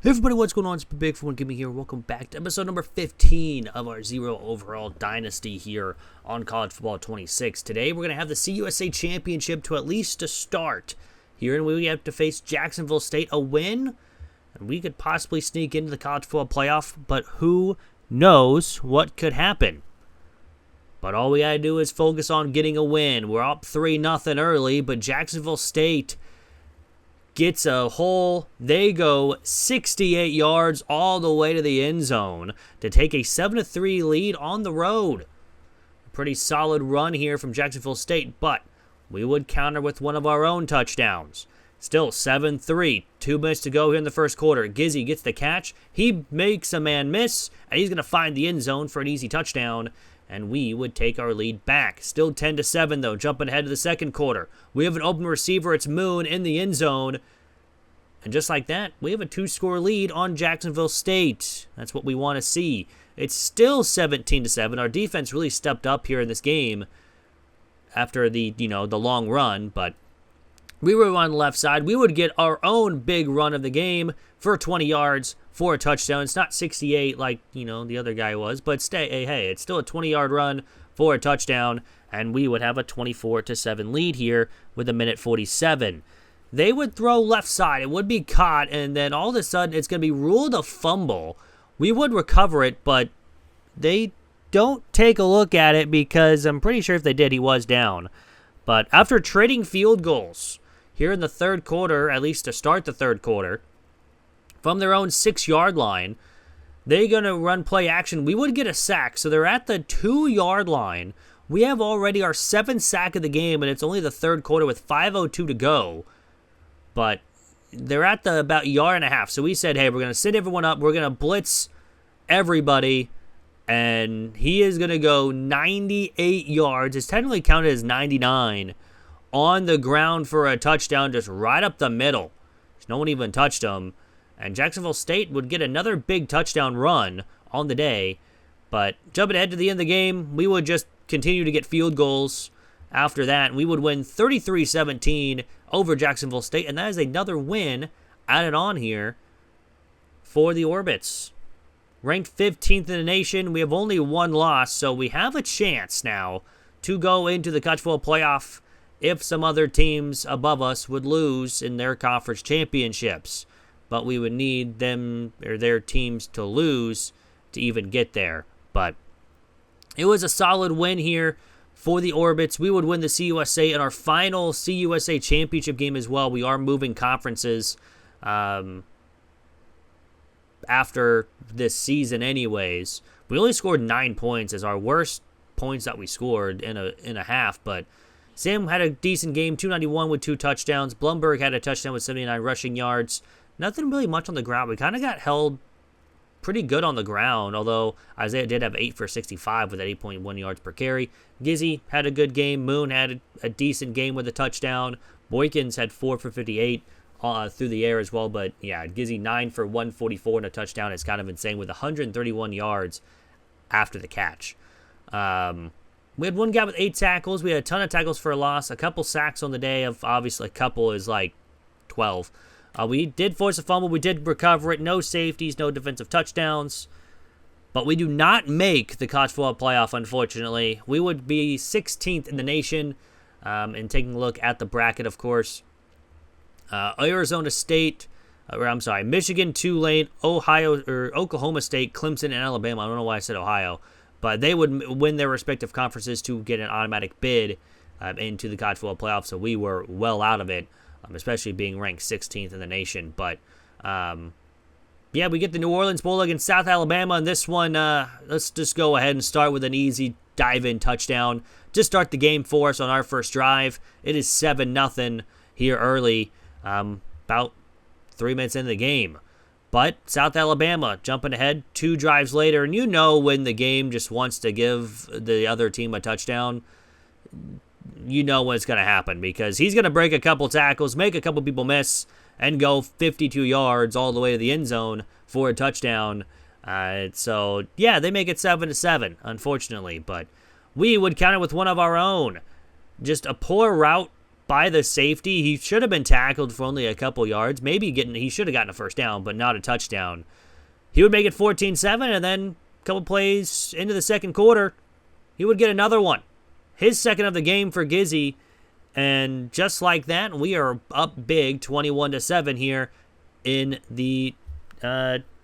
Hey everybody, what's going on? It's Big for One Gimme here. Welcome back to episode number 15 of our Zero Overall Dynasty here on College Football 26. Today we're going to have the CUSA Championship to at least to start. Here and we have to face Jacksonville State, a win, and we could possibly sneak into the College Football Playoff, but who knows what could happen. But all we got to do is focus on getting a win. We're up 3-0 early, but Jacksonville State gets a hole. They go 68 yards all the way to the end zone to take a 7-3 lead on the road. A pretty solid run here from Jacksonville State, but we would counter with one of our own touchdowns. Still 7-3, 2 minutes to go here in the first quarter. Gizzy gets the catch. He makes a man miss, and he's going to find the end zone for an easy touchdown, and we would take our lead back. Still 10-7, though, jumping ahead to the second quarter. We have an open receiver. It's Moon in the end zone. And just like that, we have a 2-score lead on Jacksonville State. That's what we want to see. It's still 17-7. Our defense really stepped up here in this game after the long run, but we were on the left side. We would get our own big run of the game for 20 yards for a touchdown. It's not 68 like, the other guy was, but hey, it's still a 20-yard run for a touchdown, and we would have a 24-7 lead here with 1:47. They would throw left side. It would be caught, and then all of a sudden it's going to be ruled a fumble. We would recover it, but they don't take a look at it because I'm pretty sure if they did, he was down. But after trading field goals here in the third quarter, at least to start the third quarter, from their own 6-yard line, they're going to run play action. We would get a sack, so they're at the 2-yard line. We have already our 7th sack of the game, and it's only the third quarter with 5:02 to go. But they're at the about yard and a half. So we said, hey, we're going to sit everyone up. We're going to blitz everybody. And he is going to go 98 yards. It's technically counted as 99 on the ground for a touchdown, just right up the middle. No one even touched him. And Jacksonville State would get another big touchdown run on the day. But jumping ahead to the end of the game, we would just continue to get field goals. After that, we would win 33-17 over Jacksonville State, and that is another win added on here for the Orbits. Ranked 15th in the nation, we have only one loss, so we have a chance now to go into the College Football Playoff if some other teams above us would lose in their conference championships. But we would need them or their teams to lose to even get there. But it was a solid win here for the Orbits. We would win the CUSA in our final CUSA championship game as well. We are moving conferences after this season anyways. We only scored 9 points as our worst points that we scored in a half, but Sam had a decent game, 291 with 2 touchdowns. Blumberg had a touchdown with 79 rushing yards. Nothing really much on the ground. We kind of got held pretty good on the ground, although Isaiah did have 8 for 65 with that 8.1 yards per carry. Gizzy had a good game. Moon had a decent game with a touchdown. Boykins had 4 for 58 through the air as well, but yeah, Gizzy 9 for 144 and a touchdown is kind of insane with 131 yards after the catch. We had one guy with 8 tackles. We had a ton of tackles for a loss, a couple sacks on the day. Of obviously, a couple is like 12. We did force a fumble. We did recover it. No safeties, no defensive touchdowns. But we do not make the College Football Playoff, unfortunately. We would be 16th in the nation. And taking a look at the bracket, of course. Arizona State, Michigan, Tulane, Oklahoma State, Clemson, and Alabama. I don't know why I said Ohio. But they would win their respective conferences to get an automatic bid into the College Football Playoff. So we were well out of it. Especially being ranked 16th in the nation. But, yeah, we get the New Orleans Bowl against South Alabama. And this one, let's just go ahead and start with an easy dive-in touchdown. Just start the game for us on our first drive. It is 7-0 here early, about 3 minutes into the game. But South Alabama jumping ahead 2 drives later. And when the game just wants to give the other team a touchdown, you know what's going to happen because he's going to break a couple tackles, make a couple people miss, and go 52 yards all the way to the end zone for a touchdown. So, yeah, they make it 7-7, unfortunately. But we would counter with one of our own. Just a poor route by the safety. He should have been tackled for only a couple yards. He should have gotten a first down, but not a touchdown. He would make it 14-7, and then a couple plays into the second quarter, he would get another one. His second of the game for Gizzy, and just like that, we are up big, 21-7 here in the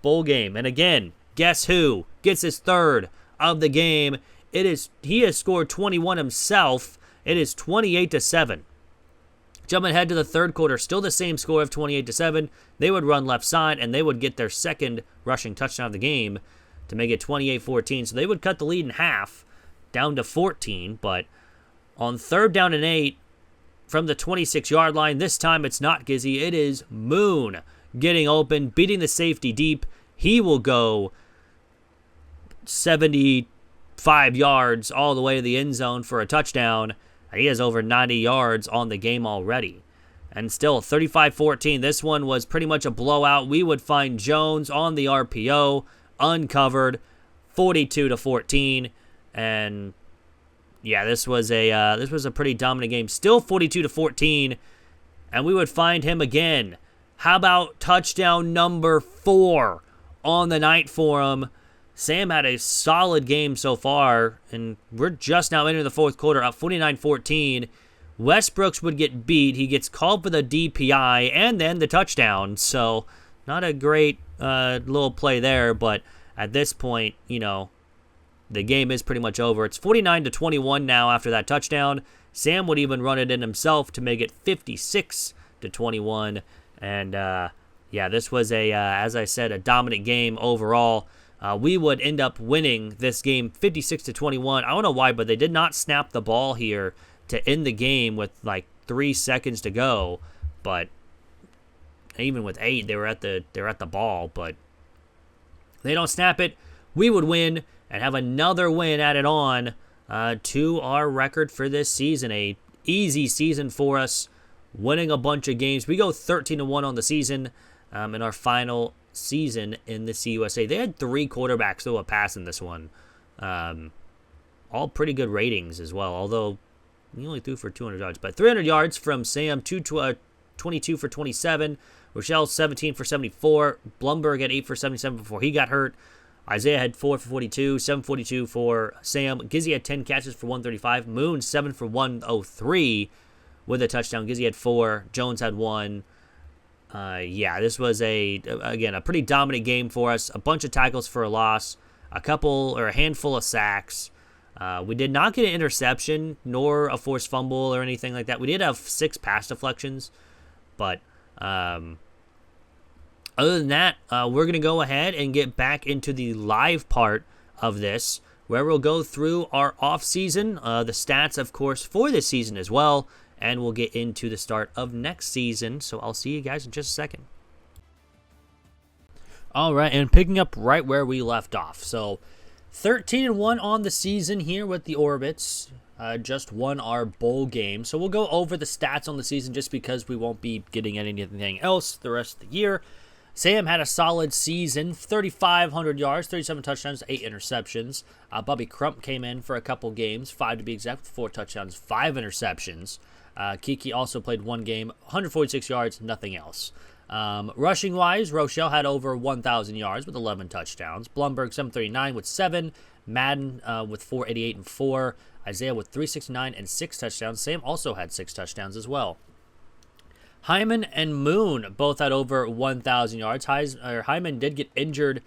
bowl game. And again, guess who gets his third of the game? He has scored 21 himself. It is 28-7. Jumping ahead to the third quarter, still the same score of 28-7. They would run left side, and they would get their second rushing touchdown of the game to make it 28-14. So they would cut the lead in half, down to 14. But on 3rd down and 8, from the 26-yard line, this time it's not Gizzy. It is Moon getting open, beating the safety deep. He will go 75 yards all the way to the end zone for a touchdown. He has over 90 yards on the game already. And still 35-14. This one was pretty much a blowout. We would find Jones on the RPO, uncovered, 42-14. And yeah, this was a pretty dominant game. Still 42-14. And we would find him again. How about touchdown number 4 on the night for him? Sam had a solid game so far, and we're just now entering the fourth quarter, up 49-14. Westbrooks would get beat. He gets called for the DPI and then the touchdown. So not a great little play there, but at this point, the game is pretty much over. It's 49-21 now after that touchdown. Sam would even run it in himself to make it 56-21. And yeah, this was as I said, a dominant game overall. We would end up winning this game 56-21. I don't know why, but they did not snap the ball here to end the game with like 3 seconds to go. But even with 8, they were at the ball. But they don't snap it. We would win and have another win added on to our record for this season. A easy season for us, winning a bunch of games. We go 13-1 on the season in our final season in the CUSA. They had 3 quarterbacks throw a pass in this one. All pretty good ratings as well, although he only threw for 200 yards. But 300 yards from Sam, 22 for 27. Rochelle, 17 for 74. Blumberg had 8 for 77 before he got hurt. Isaiah had 4 for 42, 742 for Sam. Gizzy had 10 catches for 135. Moon, 7 for 103 with a touchdown. Gizzy had 4. Jones had 1. Yeah, this was a pretty dominant game for us. A bunch of tackles for a loss, a handful of sacks. We did not get an interception nor a forced fumble or anything like that. We did have 6 pass deflections, but other than that, we're going to go ahead and get back into the live part of this, where we'll go through our off-season, the stats, of course, for this season as well, and we'll get into the start of next season. So I'll see you guys in just a second. All right, and picking up right where we left off. So 13-1 on the season here with the Orbits. Just won our bowl game. So we'll go over the stats on the season just because we won't be getting anything else the rest of the year. Sam had a solid season, 3,500 yards, 37 touchdowns, 8 interceptions. Bobby Crump came in for a couple games, 5 to be exact, 4 touchdowns, 5 interceptions. Kiki also played 1 game, 146 yards, nothing else. Rushing-wise, Rochelle had over 1,000 yards with 11 touchdowns. Blumberg, 739 with 7. Madden with 488 and 4. Isaiah with 369 and 6 touchdowns. Sam also had 6 touchdowns as well. Hyman and Moon both had over 1,000 yards. Hyman did get injured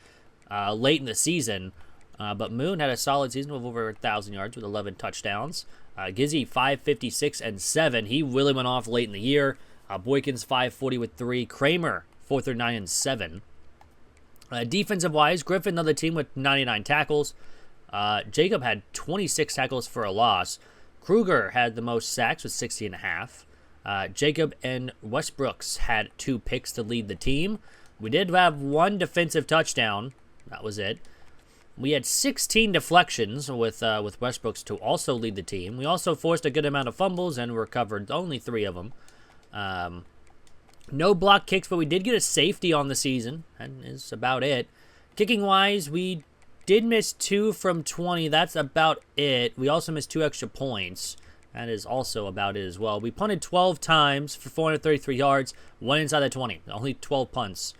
late in the season, but Moon had a solid season with over 1,000 yards with 11 touchdowns. Gizzy, 556 and 7. He really went off late in the year. Boykins, 540 with 3. Kramer, 439 and 7. Defensive-wise, Griffin, another team with 99 tackles. Jacob had 26 tackles for a loss. Kruger had the most sacks with 60 and a half. Jacob and Westbrooks had 2 picks to lead the team. We did have 1 defensive touchdown. That was it. We had 16 deflections with Westbrooks to also lead the team. We also forced a good amount of fumbles and recovered only 3 of them. No block kicks, but we did get a safety on the season, and is about it. Kicking-wise, we did miss 2 from 20. That's about it. We also missed 2 extra points. That is also about it as well. We punted 12 times for 433 yards, one inside the 20. Only 12 punts.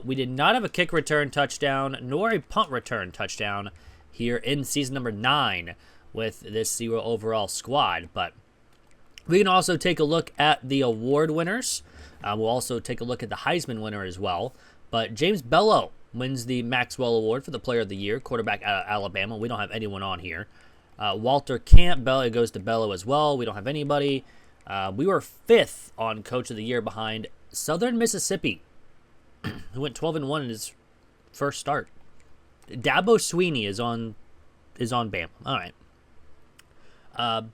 We did not have a kick return touchdown, nor a punt return touchdown here in season number 9 with this 0 overall squad. But we can also take a look at the award winners. We'll also take a look at the Heisman winner as well. But James Bello wins the Maxwell Award for the Player of the Year, quarterback out of Alabama. We don't have anyone on here. Walter Camp, it goes to Bello as well. We don't have anybody. We were 5th on Coach of the Year behind Southern Mississippi, who went 12-1 in his first start. Dabo Sweeney is on Bama. All right.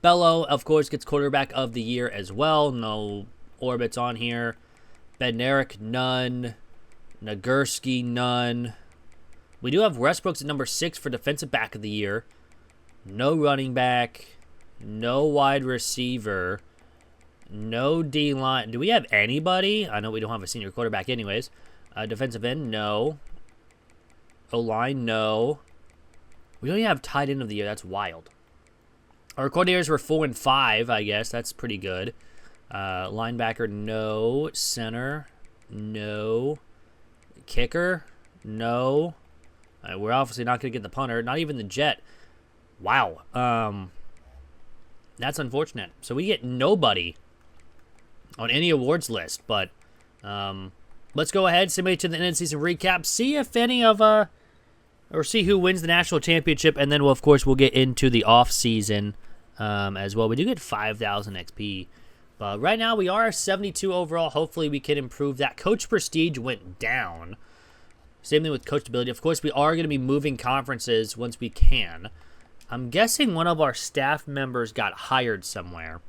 Bello, of course, gets quarterback of the year as well. No Orbits on here. Bednarik, none. Nagurski, none. We do have Westbrooks at number 6 for defensive back of the year. No running back. No wide receiver. No D-line. Do we have anybody? I know we don't have a senior quarterback anyways. Defensive end, no. O-line, no. We don't even have tight end of the year. That's wild. Our coordinators were 4 and 5, I guess. That's pretty good. Linebacker, no. Center, no. Kicker, no. We're obviously not going to get the punter. Not even the jet. Wow. That's unfortunate. So we get nobody on any awards list. But let's go ahead, submit to the end of the season recap. See if any of or see who wins the national championship, and then we'll get into the off season as well. We do get 5,000 XP, but right now we are 72 overall. Hopefully we can improve that. Coach prestige went down. Same thing with coachability. Of course, we are going to be moving conferences once we can. I'm guessing one of our staff members got hired somewhere.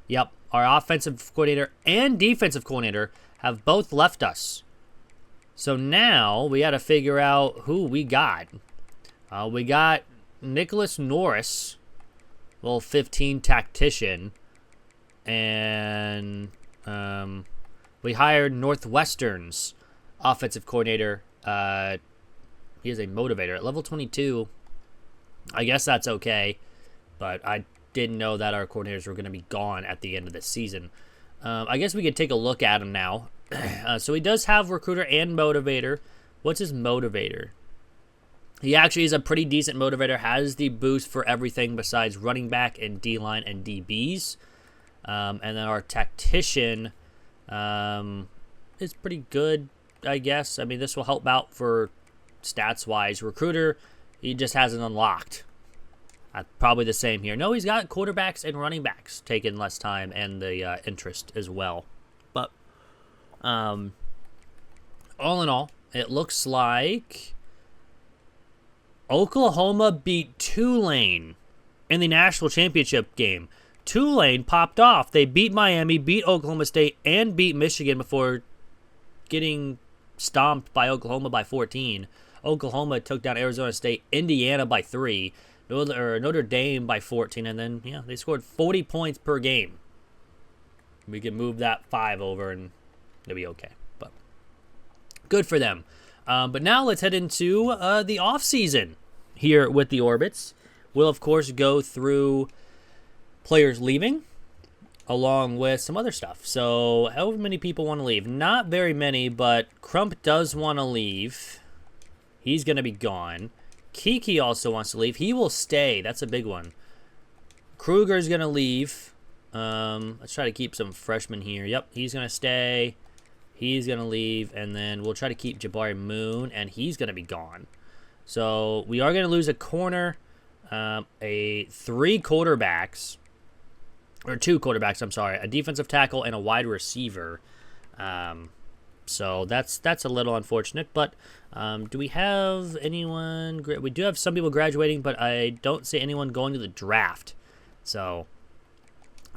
Yep, our offensive coordinator and defensive coordinator have both left us. So now we got to figure out who we got. We got Nicholas Norris, little 15 tactician, and we hired Northwestern's offensive coordinator. He is a motivator at level 22. I guess that's okay, but I didn't know that our coordinators were going to be gone at the end of the season. I guess we could take a look at him now. So he does have recruiter and motivator. What's his motivator? He actually is a pretty decent motivator. Has the boost for everything besides running back and D-line and DBs. And then our tactician is pretty good, I guess. I mean, this will help out for stats-wise. Recruiter, he just hasn't unlocked. Probably the same here. No, he's got quarterbacks and running backs taking less time and the interest as well. But all in all, it looks like Oklahoma beat Tulane in the national championship game. Tulane popped off. They beat Miami, beat Oklahoma State, and beat Michigan before getting stomped by Oklahoma by 14. Oklahoma took down Arizona State, Indiana by 3, Notre Dame by 14, and then, yeah, they scored 40 points per game. We can move that 5 over, and it'll be okay. But good for them. But now let's head into the offseason here with the Orbits. We'll, of course, go through players leaving along with some other stuff. So how many people want to leave? Not very many, but Crump does want to leave. He's going to be gone. Kiki also wants to leave. He will stay. That's a big one. Kruger's going to leave. Let's try to keep some freshmen here. Yep, he's going to stay. He's going to leave. And then we'll try to keep Jabari Moon, and he's going to be gone. So we are going to lose a corner, 3 quarterbacks, or 2 quarterbacks, I'm sorry, a defensive tackle and a wide receiver. So that's a little unfortunate, but do we have anyone? We do have some people graduating, but I don't see anyone going to the draft. So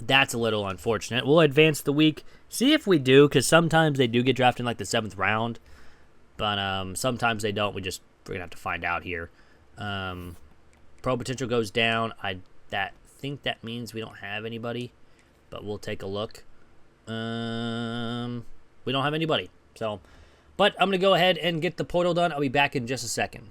that's a little unfortunate. We'll advance the week, see if we do, because sometimes they do get drafted in like the 7th round, but sometimes they don't. We're going to have to find out here. Pro potential goes down. I think that means we don't have anybody, but we'll take a look. We don't have anybody. So, but I'm going to go ahead and get the portal done. I'll be back in just a second.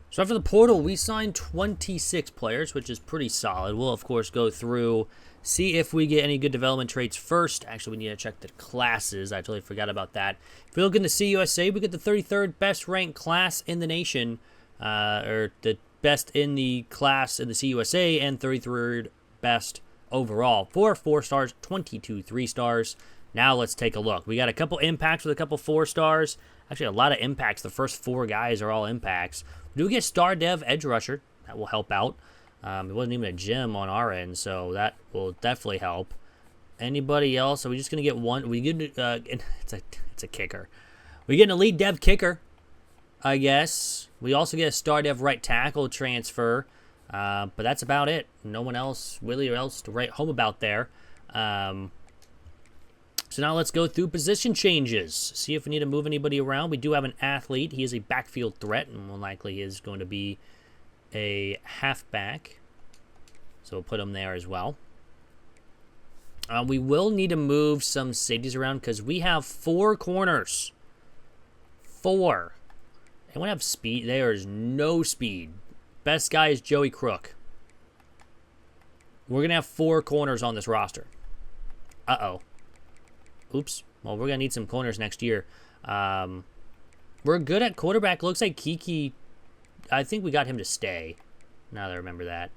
So after the portal, we signed 26 players, which is pretty solid. We'll, of course, go through see if we get any good development traits first. Actually, we need to check the classes. I totally forgot about that. If we look in the CUSA, we get the 33rd best ranked class in the nation, or the best in the class in the CUSA, and 33rd best overall. 4 4-stars, 22 3-stars. Now let's take a look. We got a couple impacts with a couple 4-stars. Actually, a lot of impacts. The first 4 guys are all impacts. We do get Star Dev Edge Rusher. That will help out. It wasn't even a gym on our end, so that will definitely help. Anybody else? Are we just going to get one? We get it's a kicker. We get an Elite Dev Kicker, I guess. We also get a Star Dev Right Tackle transfer, but that's about it. No one else really else to write home about there. So now let's go through position changes. See if we need to move anybody around. We do have an athlete. He is a backfield threat, and more likely is going to be a halfback. So we'll put him there as well. We will need to move some safeties around because we have 4 corners. 4. Anyone have speed? There is no speed. Best guy is Joey Crook. We're going to have 4 corners on this roster. Uh-oh. Oops. Well, we're going to need some corners next year. We're good at quarterback. Looks like Kiki, I think we got him to stay. Now that I remember that.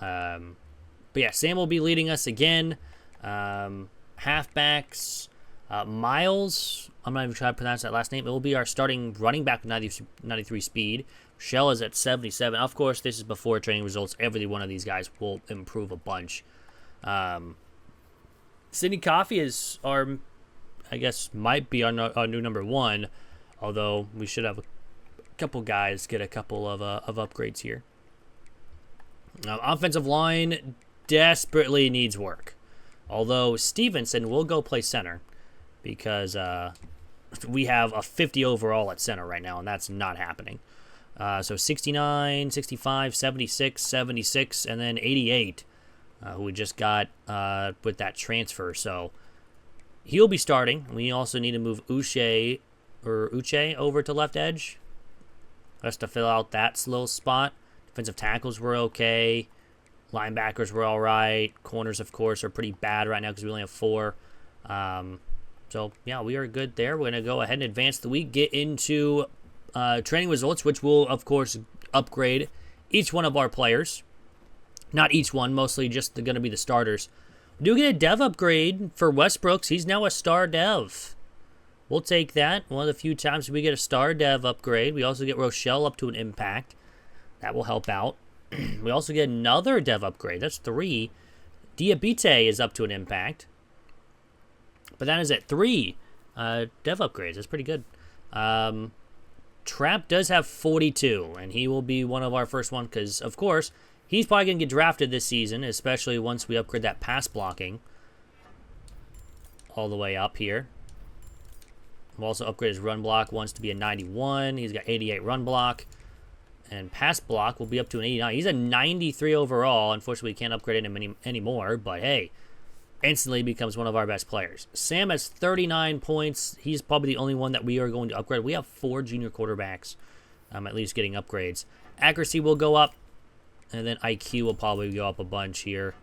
But yeah, Sam will be leading us again. Halfbacks. Miles, I'm not even trying to pronounce that last name. It will be our starting running back with 93 speed. Shell is at 77. Of course, this is before training results. Every one of these guys will improve a bunch. Sydney Coffee is our, I guess, might be our new number 1. Although we should have a couple guys get a couple of upgrades here. Offensive line desperately needs work. Although Stevenson will go play center because we have a 50 overall at center right now, and that's not happening. So 69, 65, 76, 76, and then 88, who we just got with that transfer. So he'll be starting. We also need to move Uche over to left edge just to fill out that little spot. Defensive tackles were okay. Linebackers were all right. Corners, of course, are pretty bad right now because we only have 4. So, yeah, we are good there. We're going to go ahead and advance the week, get into training results, which will, of course, upgrade each one of our players. Not each one, mostly just going to be the starters. We do get a dev upgrade for Westbrooks. He's now a star dev. We'll take that. One of the few times we get a star dev upgrade. We also get Rochelle up to an impact. That will help out. We also get another dev upgrade. That's 3. Diabite is up to an impact. But that is at 3 dev upgrades. That's pretty good. Trap does have 42, and he will be one of our first one because, of course, he's probably going to get drafted this season, especially once we upgrade that pass blocking all the way up here. We'll also upgrade his run block once to be a 91. He's got 88 run block. And pass block will be up to an 89. He's a 93 overall. Unfortunately, we can't upgrade him anymore. But hey, instantly becomes one of our best players. Sam has 39 points. He's probably the only one that we are going to upgrade. We have 4 junior quarterbacks at least getting upgrades. Accuracy will go up. And then IQ will probably go up a bunch here.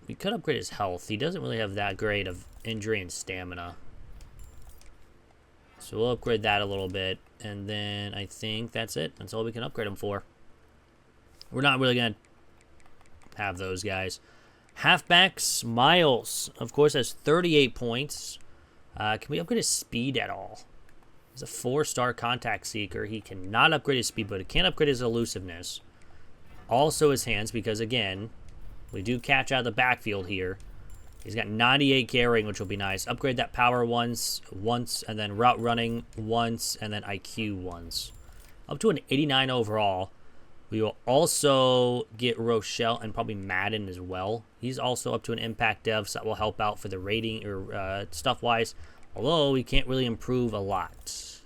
We could upgrade his health. He doesn't really have that great of injury and stamina. So we'll upgrade that a little bit. And then I think that's it. That's all we can upgrade him for. We're not really going to have those guys. Halfbacks, Miles, of course, has 38 points. Can we upgrade his speed at all? He's a 4-star contact seeker. He cannot upgrade his speed, but he can upgrade his elusiveness. Also his hands, because, again, we do catch out of the backfield here. He's got 98 carrying, which will be nice. Upgrade that power once, and then route running once, and then IQ once. Up to an 89 overall. We will also get Rochelle and probably Madden as well. He's also up to an impact dev, so that will help out for the rating or stuff-wise. Although we can't really improve a lot.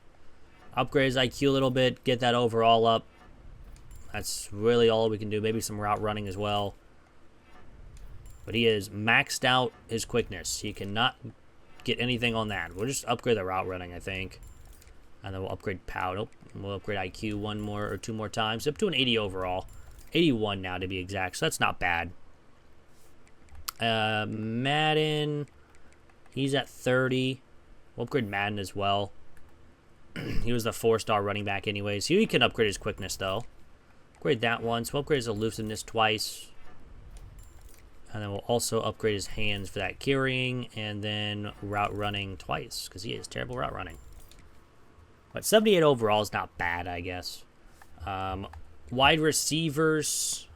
Upgrade his IQ a little bit, get that overall up. That's really all we can do. Maybe some route running as well. But he is maxed out his quickness. He cannot get anything on that. We'll just upgrade the route running, I think. And then we'll upgrade POW. Nope. We'll upgrade IQ 1 more or 2 more times. Up to an 80 overall. 81 now to be exact. So that's not bad. Madden, he's at 30. We'll upgrade Madden as well. He was the 4-star running back anyways. He can upgrade his quickness, though. Upgrade that once. We'll upgrade his elusiveness twice. And then we'll also upgrade his hands for that carrying. And then route running twice, because he has terrible route running. But 78 overall is not bad, I guess. Wide receivers.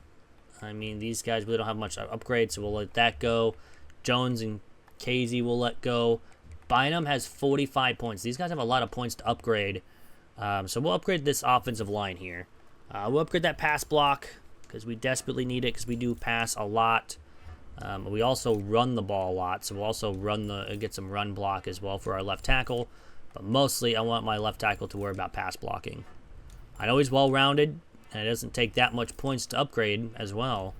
I mean, these guys really don't have much upgrade, so we'll let that go. Jones and Casey will let go. Bynum has 45 points. These guys have a lot of points to upgrade. So we'll upgrade this offensive line here. We'll upgrade that pass block because we desperately need it because we do pass a lot. We also run the ball a lot, so we'll also get some run block as well for our left tackle. But mostly, I want my left tackle to worry about pass blocking. I know he's well-rounded, and it doesn't take that much points to upgrade as well.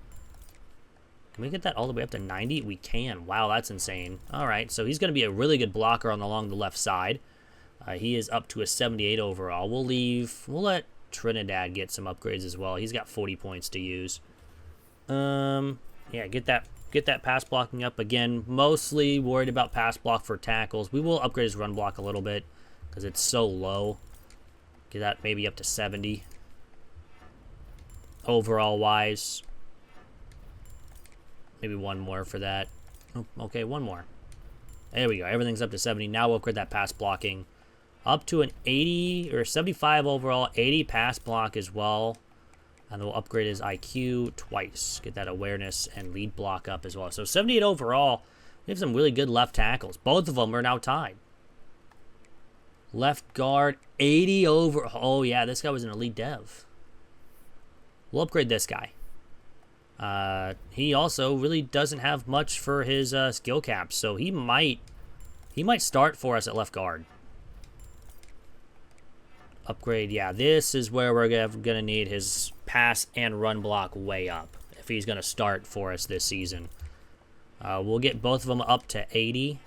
Can we get that all the way up to 90? We can. Wow, that's insane. All right, so he's going to be a really good blocker along the left side. He is up to a 78 overall. We'll let Trinidad get some upgrades as well. He's got 40 points to use. Yeah, get that pass blocking up again. Mostly worried about pass block for tackles. We will upgrade his run block a little bit because it's so low. Get that maybe up to 70 overall wise. Maybe one more for that. Oh, okay, one more. There we go. Everything's up to 70. Now we'll upgrade that pass blocking up to an 80 or 75 overall, 80 pass block as well. And we'll upgrade his IQ twice. Get that awareness and lead block up as well. So 78 overall. We have some really good left tackles. Both of them are now tied. Left guard, 80 over. Oh, yeah, this guy was an elite dev. We'll upgrade this guy. He also really doesn't have much for his skill caps, so he might start for us at left guard. Upgrade, yeah, this is where we're gonna need his pass and run block way up if he's gonna start for us this season. We'll get both of them up to 80,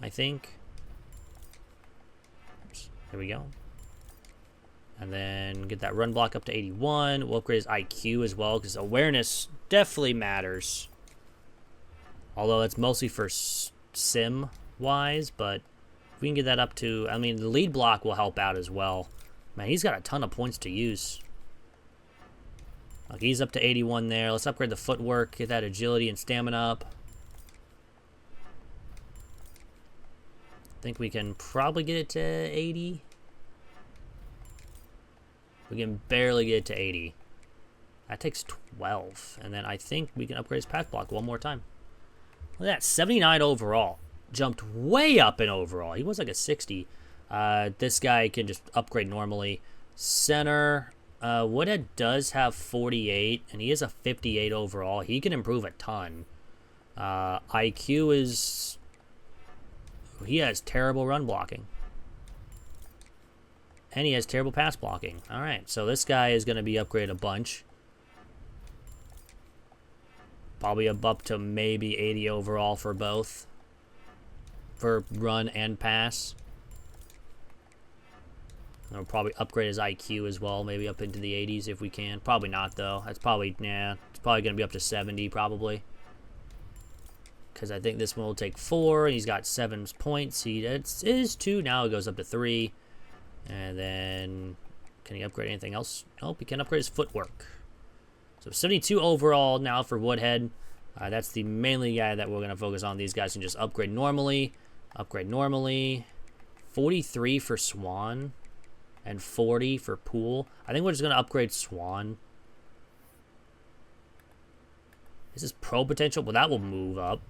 I think. Oops, there we go. And then get that run block up to 81. We'll upgrade his IQ as well because awareness definitely matters. Although it's mostly for sim-wise, but if we can get that up to... I mean, the lead block will help out as well. Man, he's got a ton of points to use. Okay, he's up to 81 there. Let's upgrade the footwork, get that agility and stamina up. I think we can probably get it to 80. We can barely get it to 80. That takes 12. And then I think we can upgrade his pass block one more time. Look at that, 79 overall. Jumped way up in overall. He was like a 60. This guy can just upgrade normally. Center, Woodhead does have 48, and he is a 58 overall. He can improve a ton. IQ is... He has terrible run blocking. And he has terrible pass blocking. All right, so this guy is going to be upgraded a bunch. Probably up to maybe 80 overall for both. For run and pass. And we'll probably upgrade his IQ as well, maybe up into the 80s if we can. Probably not, though. That's probably, it's probably going to be up to 70, probably. Because I think this one will take 4. He's got 7 points. It is 2. Now it goes up to 3. And then, can he upgrade anything else? Nope, he can upgrade his footwork. So 72 overall now for Woodhead. That's the mainly guy that we're going to focus on. These guys can just upgrade normally. Upgrade normally. 43 for Swan. And 40 for Pool. I think we're just going to upgrade Swan. This is pro potential, but that will move up.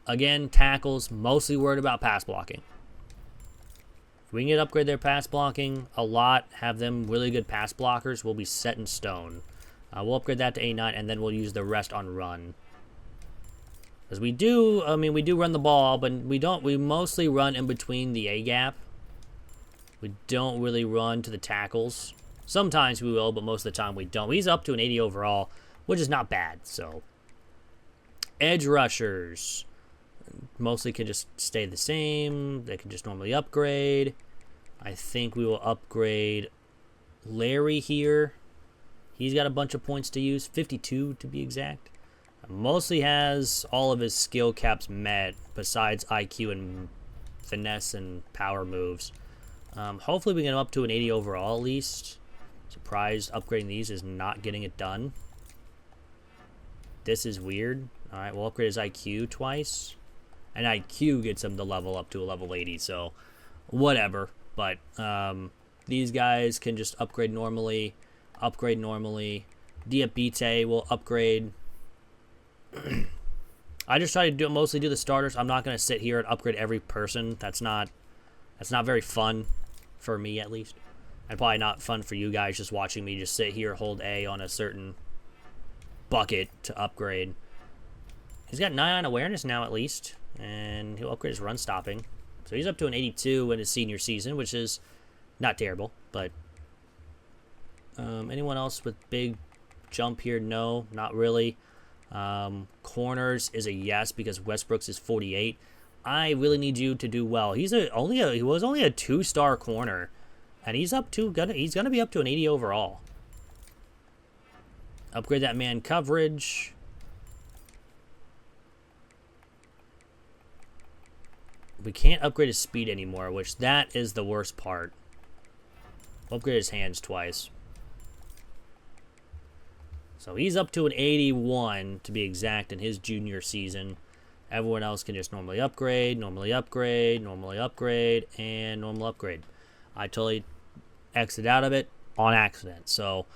Again, tackles, mostly worried about pass blocking. If we can get upgrade their pass blocking a lot, have them really good pass blockers, we'll be set in stone. We'll upgrade that to 89, and then we'll use the rest on run. Because we do run the ball, but we mostly run in between the A-gap. We don't really run to the tackles. Sometimes we will, but most of the time we don't. He's up to an 80 overall, which is not bad, so. Edge rushers. Mostly can just stay the same. They can just normally upgrade. I think we will upgrade Larry here. He's got a bunch of points to use. 52 to be exact. Mostly has all of his skill caps met, besides IQ and finesse and power moves. Hopefully we get him up to an 80 overall at least. Surprised upgrading these is not getting it done. This is weird. Alright, we'll upgrade his IQ twice. And IQ gets him to level up to a level 80, so whatever. But these guys can just upgrade normally. Diabite will upgrade. I just try to mostly do the starters. I'm not going to sit here and upgrade every person. That's not very fun for me, at least. And probably not fun for you guys just watching me just sit here, hold A on a certain bucket to upgrade. He's got 9 on awareness now, at least. And he'll upgrade his run stopping. So he's up to an 82 in his senior season, which is not terrible. But anyone else with big jump here? No, not really. Corners is a yes because Westbrook's is 48. I really need you to do well. He was only a 2-star corner, and he's gonna be up to an 80 overall. Upgrade that man coverage. We can't upgrade his speed anymore, which that is the worst part. Upgrade his hands twice. So he's up to an 81, to be exact, in his junior season. Everyone else can just normally upgrade, and normal upgrade. I totally exited out of it on accident. So,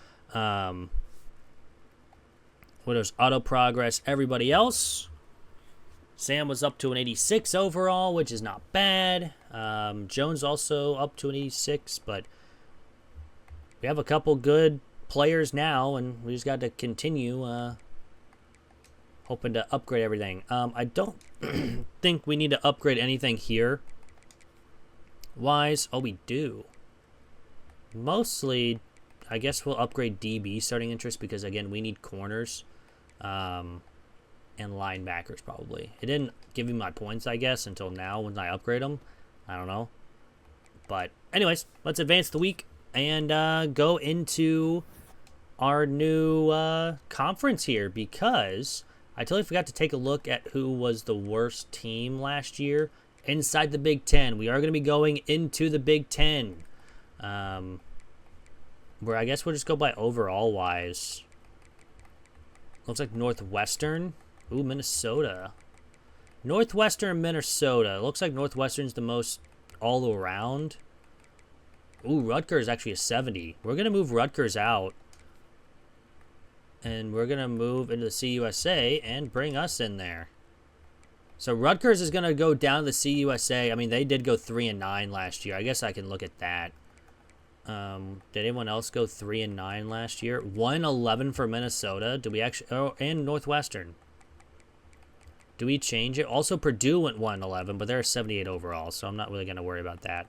what is auto progress? Everybody else. Sam was up to an 86 overall, which is not bad. Jones also up to an 86, but we have a couple good players now, and we just got to continue hoping to upgrade everything. I don't think we need to upgrade anything here. Wise? Oh, we do. Mostly, I guess we'll upgrade DB starting interest because, again, we need corners and linebackers probably. It didn't give me my points, I guess, until now when I upgrade them. I don't know. But anyways, let's advance the week and go into our new conference here, because I totally forgot to take a look at who was the worst team last year inside the Big Ten. We are going to be going into the Big Ten, where I guess we'll just go by overall wise. Looks like Northwestern. Ooh, Minnesota. Northwestern, Minnesota. Looks like Northwestern's the most all around. Ooh, Rutgers actually a 70. We're going to move Rutgers out. And we're going to move into the CUSA and bring us in there. So Rutgers is going to go down to the CUSA. I mean, they did go 3-9 last year. I guess I can look at that. Did anyone else go 3-9 last year? 1-11 for Minnesota. Do we actually... Oh, and Northwestern. Do we change it? Also, Purdue went 1-11, but they're 78 overall, so I'm not really going to worry about that.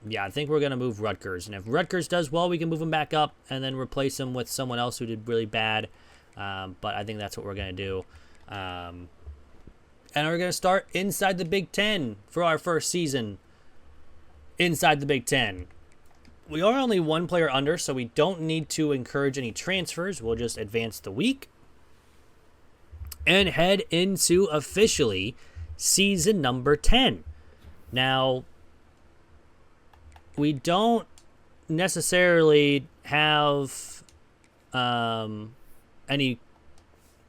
Yeah, I think we're going to move Rutgers. And if Rutgers does well, we can move them back up and then replace them with someone else who did really bad. But I think that's what we're going to do. And we're going to start inside the Big Ten for our first season. Inside the Big Ten. We are only one player under, so we don't need to encourage any transfers. We'll just advance the week and head into officially season number 10. Now, we don't necessarily have any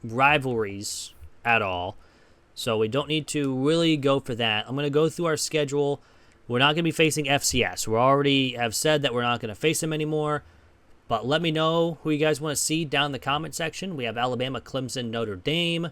rivalries at all, so we don't need to really go for that. I'm going to go through our schedule. We're not going to be facing FCS. We already have said that we're not going to face them anymore, but let me know who you guys want to see down in the comment section. We have Alabama, Clemson, Notre Dame.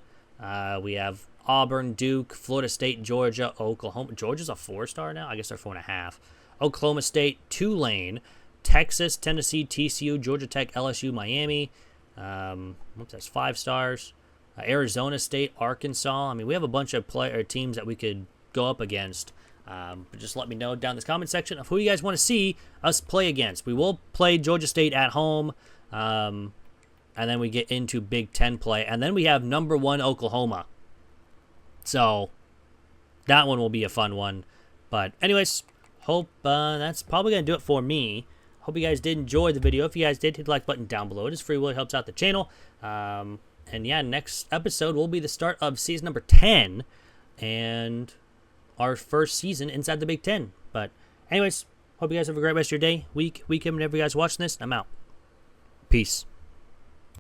We have Auburn, Duke, Florida State, Georgia, Oklahoma. Georgia's a 4-star now? I guess they're 4.5. Oklahoma State, Tulane, Texas, Tennessee, TCU, Georgia Tech, LSU, Miami. That's 5 stars. Arizona State, Arkansas. I mean, we have a bunch of teams that we could go up against. But just let me know down in the comment section of who you guys want to see us play against. We will play Georgia State at home. And then we get into Big Ten play. And then we have number 1 Oklahoma. So that one will be a fun one. But anyways, hope that's probably going to do it for me. Hope you guys did enjoy the video. If you guys did, hit the like button down below. It is free will. It helps out the channel. And yeah, next episode will be the start of season number 10 and our first season inside the Big Ten. But anyways, hope you guys have a great rest of your day, week, weekend, whenever you guys watching this. I'm out. Peace.